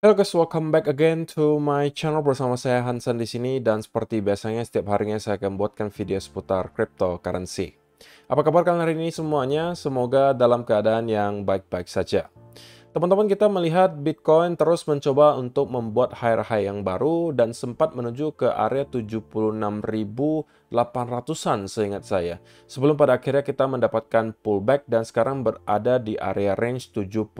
Hello guys, welcome back again to my channel bersama saya Hansan di sini dan seperti biasanya setiap harinya saya akan buatkan video seputar cryptocurrency. Apa kabar kalian hari ini semuanya? Semoga dalam keadaan yang baik-baik saja. Teman-teman, kita melihat Bitcoin terus mencoba untuk membuat high yang baru dan sempat menuju ke area 76.800-an seingat saya. Sebelum pada akhirnya kita mendapatkan pullback dan sekarang berada di area range 75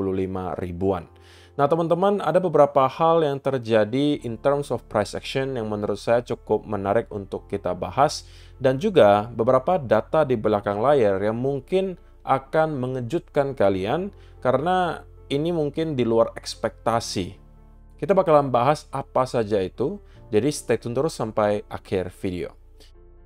ribuan. Nah teman-teman, ada beberapa hal yang terjadi in terms of price action yang menurut saya cukup menarik untuk kita bahas dan juga beberapa data di belakang layar yang mungkin akan mengejutkan kalian karena ini mungkin di luar ekspektasi. Kita bakalan bahas apa saja itu, jadi stay tune terus sampai akhir video.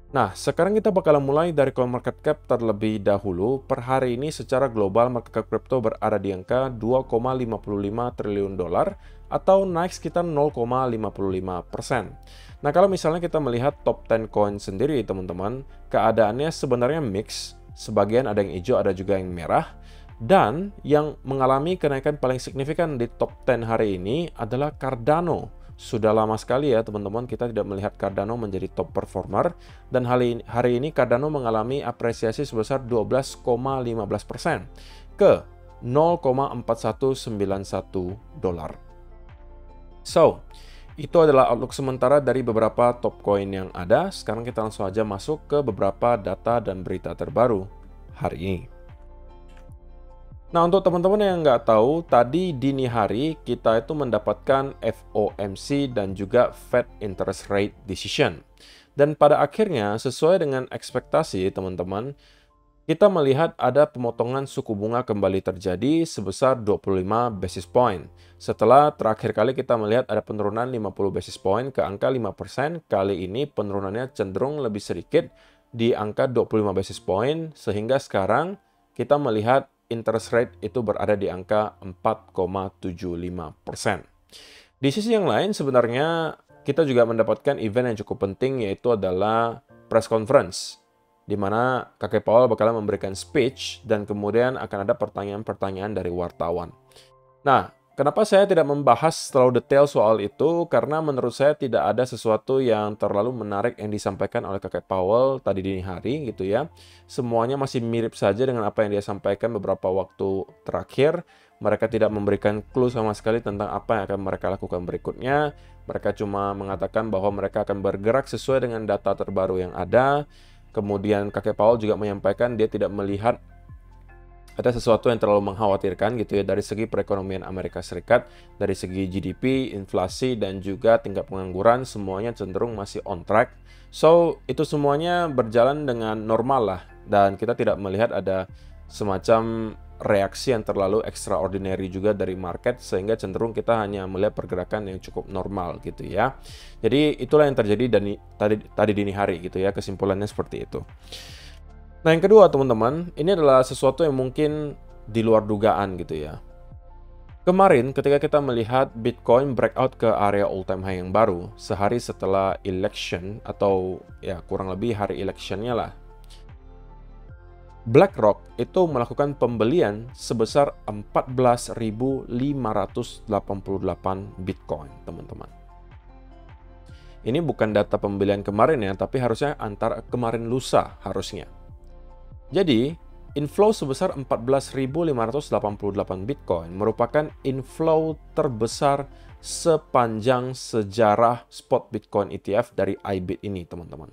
Nah, sekarang kita bakalan mulai dari CoinMarketCap terlebih dahulu. Per hari ini secara global market cap crypto berada di angka 2,55 triliun dolar atau naik sekitar 0,55%. Nah, kalau misalnya kita melihat top 10 coin sendiri, teman-teman, keadaannya sebenarnya mix. Sebagian ada yang hijau, ada juga yang merah. Dan yang mengalami kenaikan paling signifikan di top 10 hari ini adalah Cardano. Sudah lama sekali ya teman-teman kita tidak melihat Cardano menjadi top performer. Dan hari ini Cardano mengalami apresiasi sebesar 12,15% ke 0,4191 dolar. So, itu adalah outlook sementara dari beberapa top coin yang ada. Sekarang kita langsung aja masuk ke beberapa data dan berita terbaru hari ini. Nah, untuk teman-teman yang nggak tahu, tadi dini hari kita itu mendapatkan FOMC dan juga Fed Interest Rate Decision. Dan pada akhirnya, sesuai dengan ekspektasi teman-teman, kita melihat ada pemotongan suku bunga kembali terjadi sebesar 25 basis point. Setelah terakhir kali kita melihat ada penurunan 50 basis point ke angka 5%, kali ini penurunannya cenderung lebih sedikit di angka 25 basis point, sehingga sekarang kita melihat interest rate itu berada di angka 4,75%. Di sisi yang lain sebenarnya kita juga mendapatkan event yang cukup penting, yaitu adalah press conference, di mana Kakek Powell bakal memberikan speech dan kemudian akan ada pertanyaan-pertanyaan dari wartawan. Nah, kenapa saya tidak membahas terlalu detail soal itu? Karena menurut saya tidak ada sesuatu yang terlalu menarik yang disampaikan oleh Kakek Powell tadi dini hari gitu ya. Semuanya masih mirip saja dengan apa yang dia sampaikan beberapa waktu terakhir. Mereka tidak memberikan clue sama sekali tentang apa yang akan mereka lakukan berikutnya. Mereka cuma mengatakan bahwa mereka akan bergerak sesuai dengan data terbaru yang ada. Kemudian Kakek Powell juga menyampaikan dia tidak melihat ada sesuatu yang terlalu mengkhawatirkan gitu ya dari segi perekonomian Amerika Serikat, dari segi GDP, inflasi, dan juga tingkat pengangguran, semuanya cenderung masih on track. So, itu semuanya berjalan dengan normal lah, dan kita tidak melihat ada semacam reaksi yang terlalu extraordinary juga dari market, sehingga cenderung kita hanya melihat pergerakan yang cukup normal gitu ya. Jadi, itulah yang terjadi tadi dini hari gitu ya, kesimpulannya seperti itu. Nah, yang kedua teman-teman, ini adalah sesuatu yang mungkin di luar dugaan gitu ya. Kemarin ketika kita melihat Bitcoin breakout ke area all-time high yang baru, sehari setelah election atau ya kurang lebih hari electionnya lah, BlackRock itu melakukan pembelian sebesar 14.588 Bitcoin, teman-teman. Ini bukan data pembelian kemarin ya, tapi harusnya antara kemarin lusa harusnya. Jadi, inflow sebesar 14.588 Bitcoin merupakan inflow terbesar sepanjang sejarah spot Bitcoin ETF dari IBIT ini, teman-teman.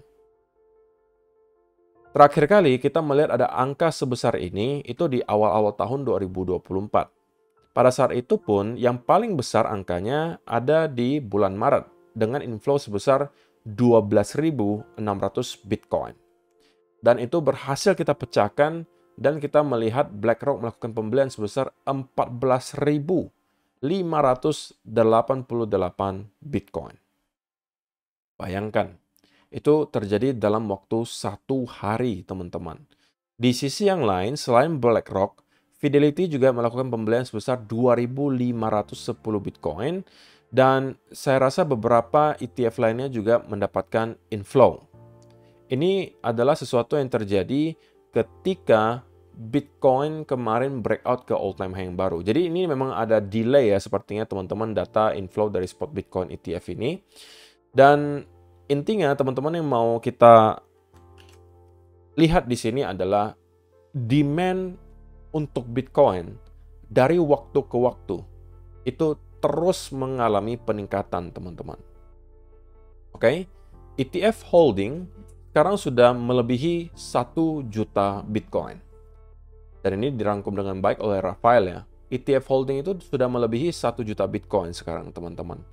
Terakhir kali kita melihat ada angka sebesar ini itu di awal-awal tahun 2024. Pada saat itu pun yang paling besar angkanya ada di bulan Maret dengan inflow sebesar 12.600 Bitcoin. Dan itu berhasil kita pecahkan dan kita melihat BlackRock melakukan pembelian sebesar 14.588 Bitcoin. Bayangkan, itu terjadi dalam waktu 1 hari, teman-teman. Di sisi yang lain, selain BlackRock, Fidelity juga melakukan pembelian sebesar 2.510 Bitcoin dan saya rasa beberapa ETF lainnya juga mendapatkan inflow. Ini adalah sesuatu yang terjadi ketika Bitcoin kemarin breakout ke all time high yang baru. Jadi ini memang ada delay ya sepertinya teman-teman data inflow dari spot Bitcoin ETF ini. Dan intinya teman-teman yang mau kita lihat di sini adalah demand untuk Bitcoin dari waktu ke waktu itu terus mengalami peningkatan teman-teman. Oke, ETF holding sekarang sudah melebihi 1 juta Bitcoin. Dan ini dirangkum dengan baik oleh Rafael ya. ETF holding itu sudah melebihi 1 juta Bitcoin sekarang teman-teman.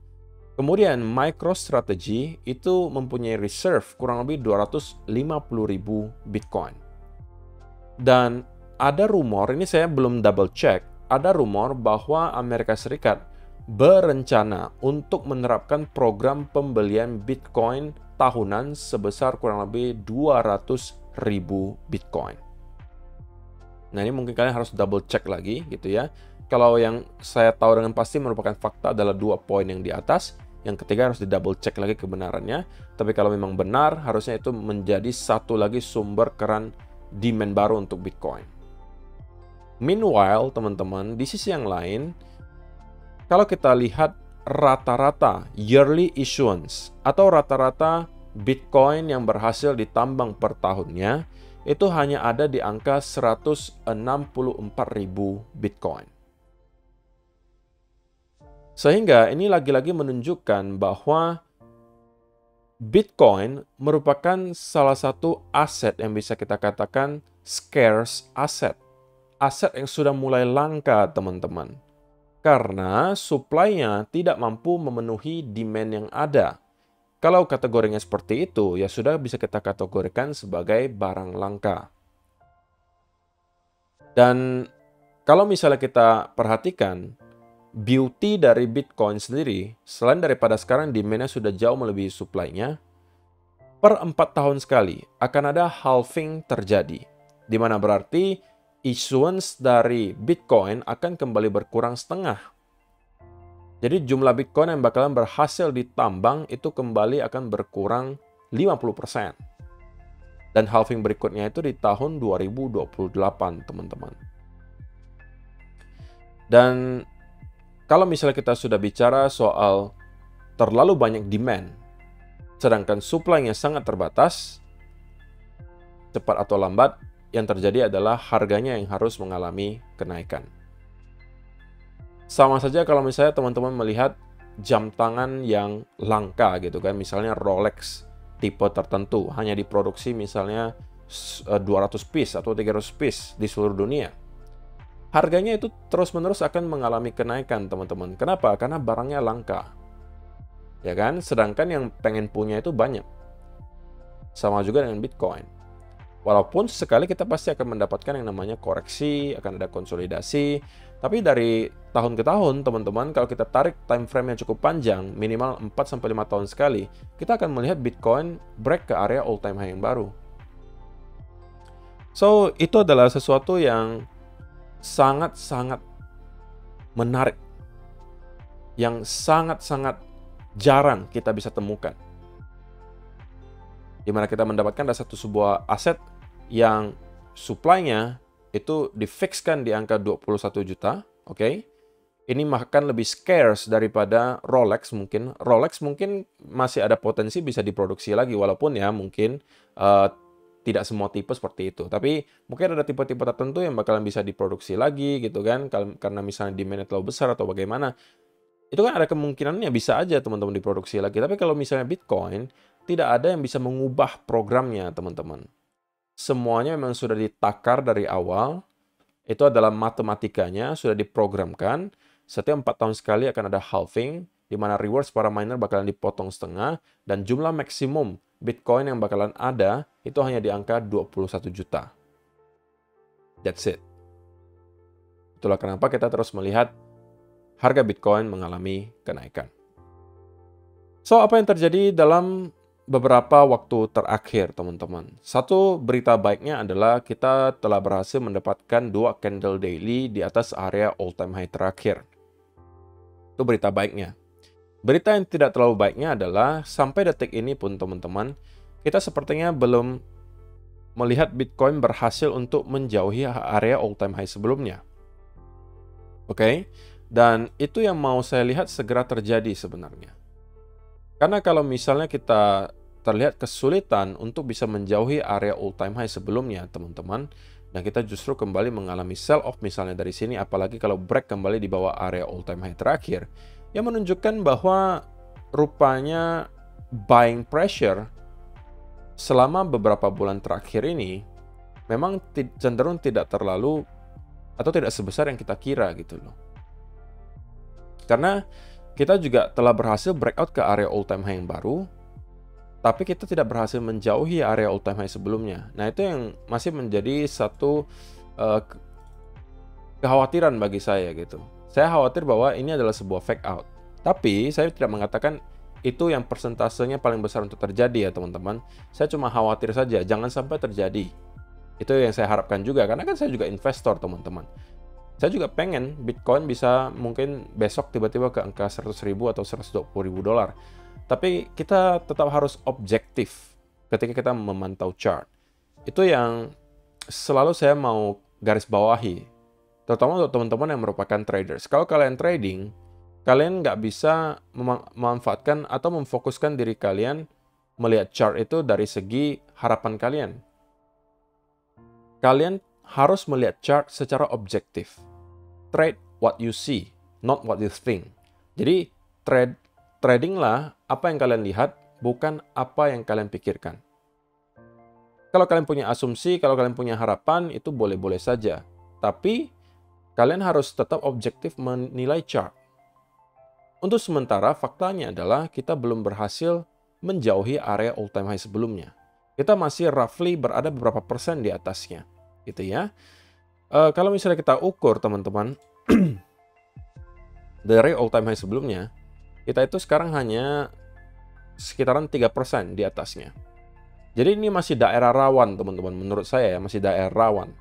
Kemudian MicroStrategy itu mempunyai reserve kurang lebih 250.000 Bitcoin. Dan ada rumor, ini saya belum double check, ada rumor bahwa Amerika Serikat berencana untuk menerapkan program pembelian Bitcoin tahunan sebesar kurang lebih 200.000 Bitcoin. Nah, ini mungkin kalian harus double check lagi gitu ya. Kalau yang saya tahu dengan pasti merupakan fakta adalah 2 poin yang di atas. Yang ketiga harus di double check lagi kebenarannya. Tapi kalau memang benar, harusnya itu menjadi satu lagi sumber keran demand baru untuk Bitcoin. Meanwhile, teman-teman, di sisi yang lain, kalau kita lihat rata-rata yearly issuance atau rata-rata Bitcoin yang berhasil ditambang per tahunnya, itu hanya ada di angka 164.000 Bitcoin. Sehingga ini lagi-lagi menunjukkan bahwa Bitcoin merupakan salah satu aset yang bisa kita katakan scarce asset. Aset yang sudah mulai langka, teman-teman. Karena supply-nya tidak mampu memenuhi demand yang ada. Kalau kategorinya seperti itu, ya sudah bisa kita kategorikan sebagai barang langka. Dan kalau misalnya kita perhatikan, beauty dari Bitcoin sendiri, selain daripada sekarang demand-nya sudah jauh melebihi supply-nya, per 4 tahun sekali akan ada halving terjadi. Di mana berarti issuance dari Bitcoin akan kembali berkurang setengah. Jadi jumlah Bitcoin yang bakalan berhasil ditambang itu kembali akan berkurang 50%. Dan halving berikutnya itu di tahun 2028, teman-teman. Dan kalau misalnya kita sudah bicara soal terlalu banyak demand, sedangkan supply-nya sangat terbatas, cepat atau lambat, yang terjadi adalah harganya yang harus mengalami kenaikan. Sama saja kalau misalnya teman-teman melihat jam tangan yang langka gitu kan, misalnya Rolex tipe tertentu hanya diproduksi misalnya 200 piece atau 300 piece di seluruh dunia. Harganya itu terus-menerus akan mengalami kenaikan, teman-teman. Kenapa? Karena barangnya langka. Ya kan? Sedangkan yang pengen punya itu banyak. Sama juga dengan Bitcoin. Walaupun sesekali kita pasti akan mendapatkan yang namanya koreksi, akan ada konsolidasi. Tapi dari tahun ke tahun, teman-teman, kalau kita tarik time frame yang cukup panjang, minimal 4-5 tahun sekali, kita akan melihat Bitcoin break ke area all time high yang baru. So, itu adalah sesuatu yang sangat-sangat menarik. Yang sangat-sangat jarang kita bisa temukan. Di mana kita mendapatkan ada sebuah aset yang supply-nya itu difixkan di angka 21 juta, oke? Ini bahkan lebih scarce daripada Rolex mungkin. Rolex mungkin masih ada potensi bisa diproduksi lagi, walaupun ya mungkin tidak semua tipe seperti itu. Tapi mungkin ada tipe-tipe tertentu yang bakalan bisa diproduksi lagi gitu kan, karena misalnya demand-nya terlalu besar atau bagaimana. Itu kan ada kemungkinannya bisa aja teman-teman diproduksi lagi. Tapi kalau misalnya Bitcoin, tidak ada yang bisa mengubah programnya teman-teman. Semuanya memang sudah ditakar dari awal. Itu adalah matematikanya, sudah diprogramkan. Setiap 4 tahun sekali akan ada halving, di mana rewards para miner bakalan dipotong setengah, dan jumlah maksimum Bitcoin yang bakalan ada, itu hanya di angka 21 juta. That's it. Itulah kenapa kita terus melihat harga Bitcoin mengalami kenaikan. So, apa yang terjadi dalam beberapa waktu terakhir, teman-teman? Satu berita baiknya adalah kita telah berhasil mendapatkan 2 candle daily di atas area all-time high terakhir. Itu berita baiknya. Berita yang tidak terlalu baiknya adalah sampai detik ini pun, teman-teman, kita sepertinya belum melihat Bitcoin berhasil untuk menjauhi area all time high sebelumnya. Oke, dan itu yang mau saya lihat segera terjadi sebenarnya. Karena kalau misalnya kita terlihat kesulitan untuk bisa menjauhi area all time high sebelumnya, teman-teman, dan kita justru kembali mengalami sell off misalnya dari sini, apalagi kalau break kembali di bawah area all time high terakhir, yang menunjukkan bahwa rupanya buying pressure selama beberapa bulan terakhir ini memang cenderung tidak terlalu atau tidak sebesar yang kita kira gitu loh. Karena kita juga telah berhasil breakout ke area all time high yang baru, tapi kita tidak berhasil menjauhi area all time high sebelumnya. Nah, itu yang masih menjadi satu kekhawatiran bagi saya gitu. Saya khawatir bahwa ini adalah sebuah fake out. Tapi saya tidak mengatakan itu yang persentasenya paling besar untuk terjadi ya teman-teman. Saya cuma khawatir saja, jangan sampai terjadi. Itu yang saya harapkan juga, karena kan saya juga investor teman-teman. Saya juga pengen Bitcoin bisa mungkin besok tiba-tiba ke angka 100.000 atau 120.000 dolar. Tapi kita tetap harus objektif ketika kita memantau chart. Itu yang selalu saya mau garis bawahi. Terutama untuk teman-teman yang merupakan traders. Kalau kalian trading, kalian nggak bisa memanfaatkan atau memfokuskan diri kalian melihat chart itu dari segi harapan kalian. Kalian harus melihat chart secara objektif. Trade what you see, not what you think. Jadi, tradinglah apa yang kalian lihat, bukan apa yang kalian pikirkan. Kalau kalian punya asumsi, kalau kalian punya harapan, itu boleh-boleh saja. Tapi, kalian harus tetap objektif menilai chart. Untuk sementara, faktanya adalah kita belum berhasil menjauhi area all time high sebelumnya. Kita masih roughly berada beberapa persen di atasnya, gitu ya. Kalau misalnya kita ukur, teman-teman, dari all time high sebelumnya, kita itu sekarang hanya sekitaran 3% di atasnya. Jadi ini masih daerah rawan, teman-teman. Menurut saya ya, masih daerah rawan.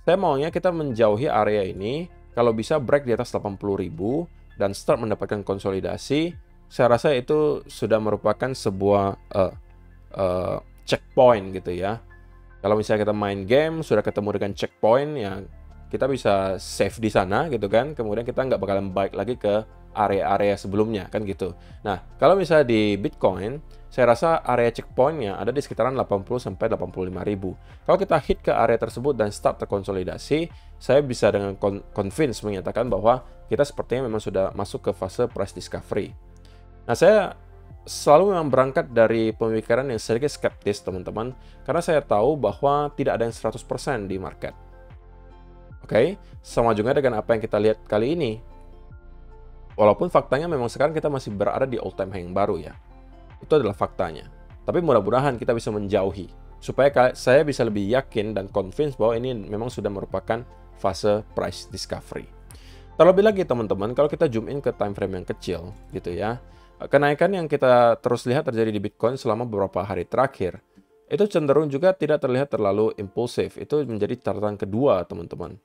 Saya maunya kita menjauhi area ini, kalau bisa break di atas 80.000 dan start mendapatkan konsolidasi. Saya rasa itu sudah merupakan sebuah checkpoint gitu ya. Kalau misalnya kita main game, sudah ketemu dengan checkpoint, ya kita bisa save di sana gitu kan. Kemudian kita nggak bakalan balik lagi ke area-area sebelumnya kan gitu. Nah, kalau misalnya di Bitcoin, saya rasa area checkpointnya ada di sekitaran 80-85.000. Kalau kita hit ke area tersebut dan start terkonsolidasi, saya bisa dengan convince menyatakan bahwa kita sepertinya memang sudah masuk ke fase price discovery. Nah, saya selalu memang berangkat dari pemikiran yang sedikit skeptis, teman-teman, karena saya tahu bahwa tidak ada yang 100% di market. Oke, sama juga dengan apa yang kita lihat kali ini. Walaupun faktanya memang sekarang kita masih berada di all time high yang baru ya. Itu adalah faktanya. Tapi mudah-mudahan kita bisa menjauhi, supaya saya bisa lebih yakin dan convince bahwa ini memang sudah merupakan fase price discovery. Terlebih lagi teman-teman, kalau kita zoom in ke time frame yang kecil gitu ya, kenaikan yang kita terus lihat terjadi di Bitcoin selama beberapa hari terakhir, itu cenderung juga tidak terlihat terlalu impulsif. Itu menjadi catatan kedua teman-teman,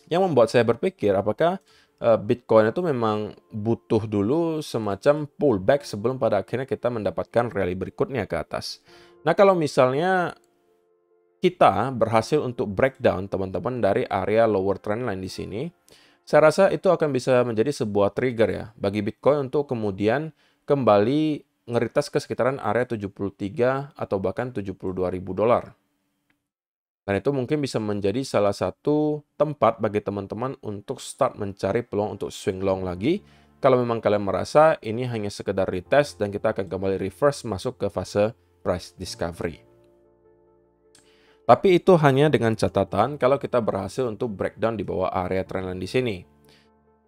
yang membuat saya berpikir apakah Bitcoin itu memang butuh dulu semacam pullback sebelum pada akhirnya kita mendapatkan rally berikutnya ke atas. Nah, kalau misalnya kita berhasil untuk breakdown teman-teman dari area lower trendline di sini, saya rasa itu akan bisa menjadi sebuah trigger ya bagi Bitcoin untuk kemudian kembali ngeritas ke sekitaran area 73 atau bahkan 72.000 dolar. Dan itu mungkin bisa menjadi salah satu tempat bagi teman-teman untuk start mencari peluang untuk swing long lagi. Kalau memang kalian merasa ini hanya sekedar retest dan kita akan kembali reverse masuk ke fase price discovery. Tapi itu hanya dengan catatan kalau kita berhasil untuk breakdown di bawah area trendline di sini.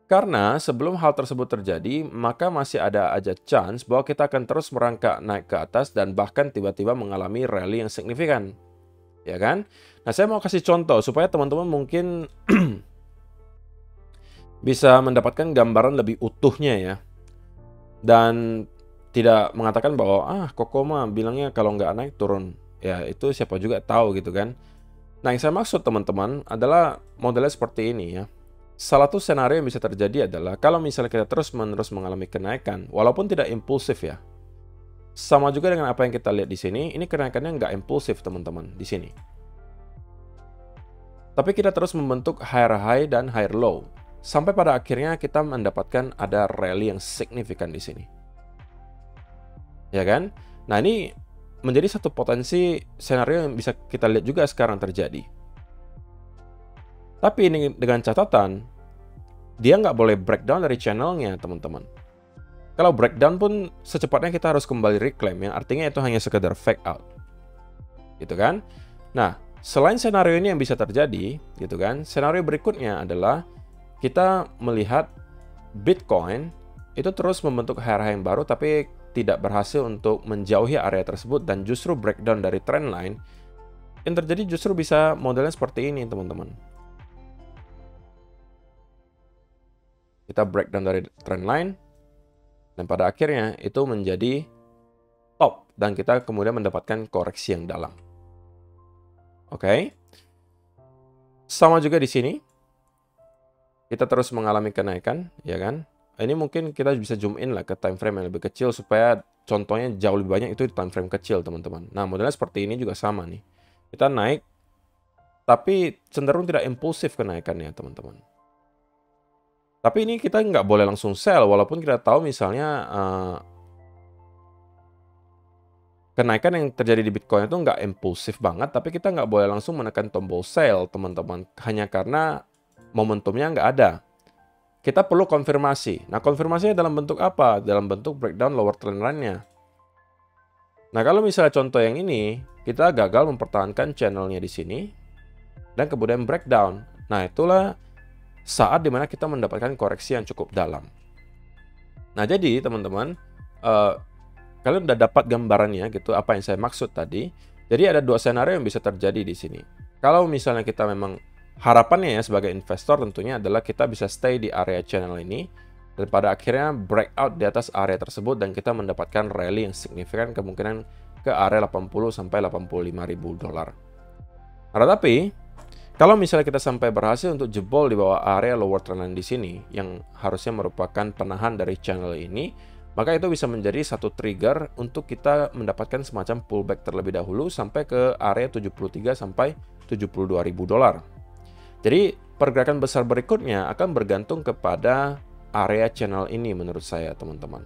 Karena sebelum hal tersebut terjadi, maka masih ada aja chance bahwa kita akan terus merangkak naik ke atas dan bahkan tiba-tiba mengalami rally yang signifikan. Ya kan? Nah, saya mau kasih contoh supaya teman-teman mungkin bisa mendapatkan gambaran lebih utuhnya ya. Dan tidak mengatakan bahwa, Koko mah bilangnya kalau nggak naik turun. Ya, itu siapa juga tahu gitu kan. Nah, yang saya maksud teman-teman adalah modelnya seperti ini ya. Salah satu senario yang bisa terjadi adalah kalau misalnya kita terus-menerus mengalami kenaikan, walaupun tidak impulsif ya. Sama juga dengan apa yang kita lihat di sini, ini kenaikannya nggak impulsif teman-teman di sini. Tapi kita terus membentuk higher high dan higher low. Sampai pada akhirnya kita mendapatkan ada rally yang signifikan di sini. Ya kan? Nah, ini menjadi satu potensi senario yang bisa kita lihat juga sekarang terjadi. Tapi ini dengan catatan, dia nggak boleh breakdown dari channelnya, teman-teman. Kalau breakdown pun secepatnya kita harus kembali reclaim, yang artinya itu hanya sekedar fake out. Gitu kan? Nah, selain senario ini yang bisa terjadi, gitu kan, senario berikutnya adalah kita melihat Bitcoin itu terus membentuk higher high yang baru, tapi tidak berhasil untuk menjauhi area tersebut dan justru breakdown dari trendline. Yang terjadi justru bisa modelnya seperti ini, teman-teman. Kita breakdown dari trendline, dan pada akhirnya itu menjadi top, dan kita kemudian mendapatkan koreksi yang dalam. Oke. Sama juga di sini. Kita terus mengalami kenaikan, ya kan? Ini mungkin kita bisa zoom in lah ke time frame yang lebih kecil supaya contohnya jauh lebih banyak itu di time frame kecil, teman-teman. Nah, modelnya seperti ini juga sama nih. Kita naik, tapi cenderung tidak impulsif kenaikannya, teman-teman. Tapi ini kita nggak boleh langsung sell, walaupun kita tahu misalnya kenaikan yang terjadi di Bitcoin itu nggak impulsif banget, tapi kita nggak boleh langsung menekan tombol sell, teman-teman. Hanya karena momentumnya nggak ada. Kita perlu konfirmasi. Nah, konfirmasinya dalam bentuk apa? Dalam bentuk breakdown lower trend line-nya. Nah, kalau misalnya contoh yang ini, kita gagal mempertahankan channelnya di sini, dan kemudian breakdown. Nah, itulah saat dimana kita mendapatkan koreksi yang cukup dalam. Nah, jadi teman-teman, kalian udah dapat gambarannya gitu, apa yang saya maksud tadi. Jadi ada dua senario yang bisa terjadi di sini. Kalau misalnya kita memang harapannya ya sebagai investor tentunya adalah kita bisa stay di area channel ini dan pada akhirnya breakout di atas area tersebut dan kita mendapatkan rally yang signifikan kemungkinan ke area 80 sampai 85 ribu dolar. Nah, tetapi kalau misalnya kita sampai berhasil untuk jebol di bawah area lower trendline di sini yang harusnya merupakan penahan dari channel ini, maka itu bisa menjadi satu trigger untuk kita mendapatkan semacam pullback terlebih dahulu sampai ke area 73 sampai 72 ribu dolar. Jadi pergerakan besar berikutnya akan bergantung kepada area channel ini menurut saya, teman-teman.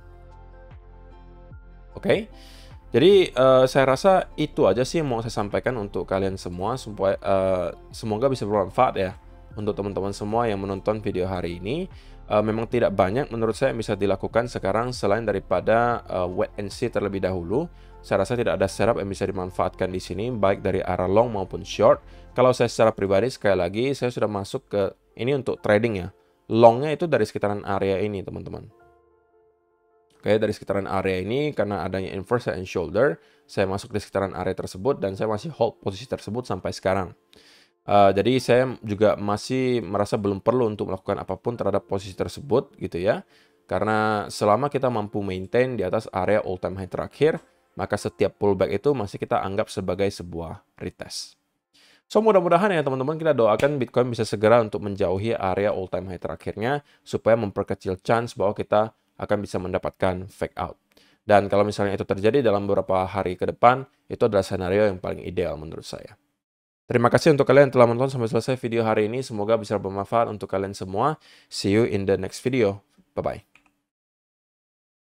Oke, jadi saya rasa itu aja sih yang mau saya sampaikan untuk kalian semua, supaya semoga bisa bermanfaat ya untuk teman-teman semua yang menonton video hari ini. Memang tidak banyak menurut saya yang bisa dilakukan sekarang selain daripada wait and see terlebih dahulu. Saya rasa tidak ada setup yang bisa dimanfaatkan di sini, baik dari arah long maupun short. Kalau saya secara pribadi, sekali lagi, saya sudah masuk ke ini untuk trading ya. Longnya itu dari sekitaran area ini, teman-teman. Oke, dari sekitaran area ini, karena adanya inverse and shoulder, saya masuk di sekitaran area tersebut, dan saya masih hold posisi tersebut sampai sekarang. Jadi saya juga masih merasa belum perlu untuk melakukan apapun terhadap posisi tersebut, gitu ya. Karena selama kita mampu maintain di atas area all time high terakhir, maka setiap pullback itu masih kita anggap sebagai sebuah retest. So, mudah-mudahan ya teman-teman, kita doakan Bitcoin bisa segera untuk menjauhi area all time high terakhirnya supaya memperkecil chance bahwa kita akan bisa mendapatkan fake out. Dan kalau misalnya itu terjadi dalam beberapa hari ke depan, itu adalah skenario yang paling ideal menurut saya. Terima kasih untuk kalian yang telah menonton sampai selesai video hari ini. Semoga bisa bermanfaat untuk kalian semua. See you in the next video. Bye-bye.